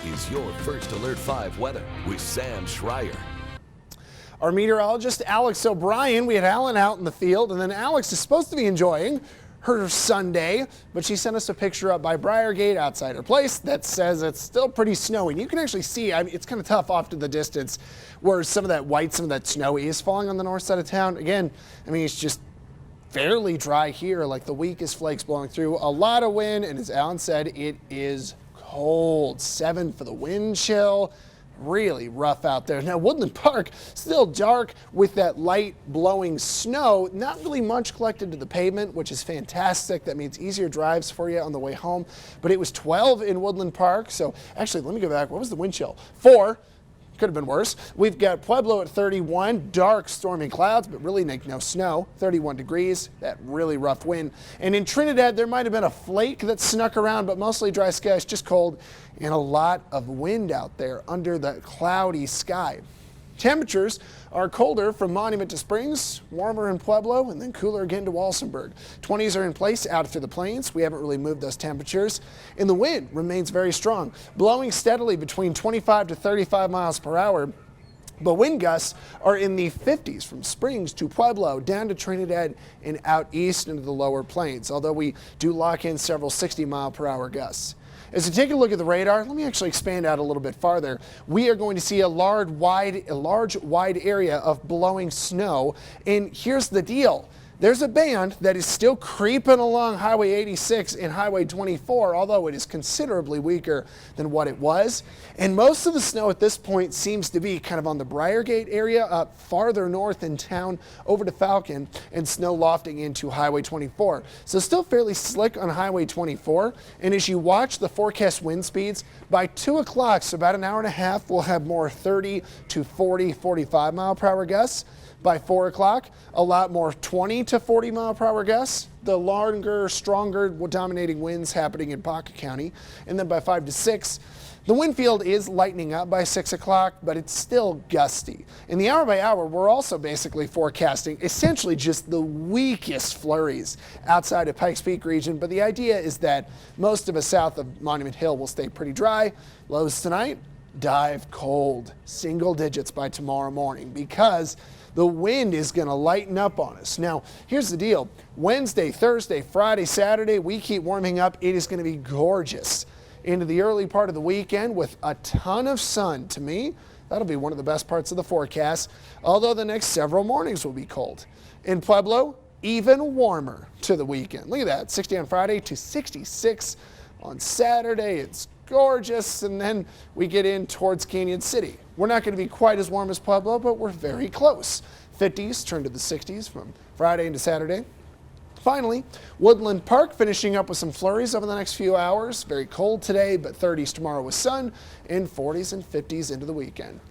is your First Alert 5 weather with Sam Schreier. Our meteorologist, Alex O'Brien. We had Alan out in the field, and then Alex is supposed to be enjoying her Sunday, but she sent us a picture up by Briargate outside her place that says it's still pretty snowy. And you can actually see, it's kind of tough off to the distance where some of that white, some of that snow is falling on the north side of town. Again, it's just fairly dry here, like the weakest flakes blowing through. A lot of wind, and as Alan said, it is cold. 7 for the wind chill. Really rough out there. Now, Woodland Park, still dark with that light blowing snow. Not really much collected to the pavement, which is fantastic. That means easier drives for you on the way home. But it was 12 in Woodland Park. So actually, let me go back. What was the wind chill? 4. Could have been worse. We've got Pueblo at 31, dark stormy clouds, but really no snow, 31 degrees, that really rough wind. And in Trinidad, there might have been a flake that snuck around, but mostly dry skies, just cold, and a lot of wind out there under the cloudy sky. Temperatures are colder from Monument to Springs, warmer in Pueblo, and then cooler again to Walsenburg. 20s are in place out through the plains. We haven't really moved those temperatures. And the wind remains very strong, blowing steadily between 25 to 35 miles per hour. But wind gusts are in the 50s from Springs to Pueblo, down to Trinidad and out east into the lower plains, although we do lock in several 60-mile-per-hour gusts. As we take a look at the radar, let me actually expand out a little bit farther. We are going to see a large, wide area of blowing snow. And here's the deal. There's a band that is still creeping along Highway 86 and Highway 24, although it is considerably weaker than what it was. And most of the snow at this point seems to be kind of on the Briargate area, up farther north in town over to Falcon, and snow lofting into Highway 24. So still fairly slick on Highway 24. And as you watch the forecast wind speeds, by 2 o'clock, so about an hour and a half, we'll have more 30 to 40, 45 mile per hour gusts. By 4 o'clock, a lot more 20 to 40 mile per hour gusts. The longer, stronger, dominating winds happening in Pocket County. And then by 5 to 6, the wind field is lightening up by 6 o'clock, but it's still gusty. In the hour by hour, we're also basically forecasting essentially just the weakest flurries outside of Pikes Peak region. But the idea is that most of us south of Monument Hill will stay pretty dry. Lows tonight, dive cold, single digits by tomorrow morning, because the wind is going to lighten up on us. Now, here's the deal. Wednesday, Thursday, Friday, Saturday, we keep warming up. It is going to be gorgeous into the early part of the weekend with a ton of sun. To me, that'll be one of the best parts of the forecast, although the next several mornings will be cold. In Pueblo, even warmer to the weekend. Look at that, 60 on Friday to 66 on Saturday. It's gorgeous, and then we get in towards Canyon City. We're not going to be quite as warm as Pueblo, but we're very close. 50s turn to the 60s from Friday into Saturday. Finally, Woodland Park finishing up with some flurries over the next few hours. Very cold today, but 30s tomorrow with sun, and 40s and 50s into the weekend.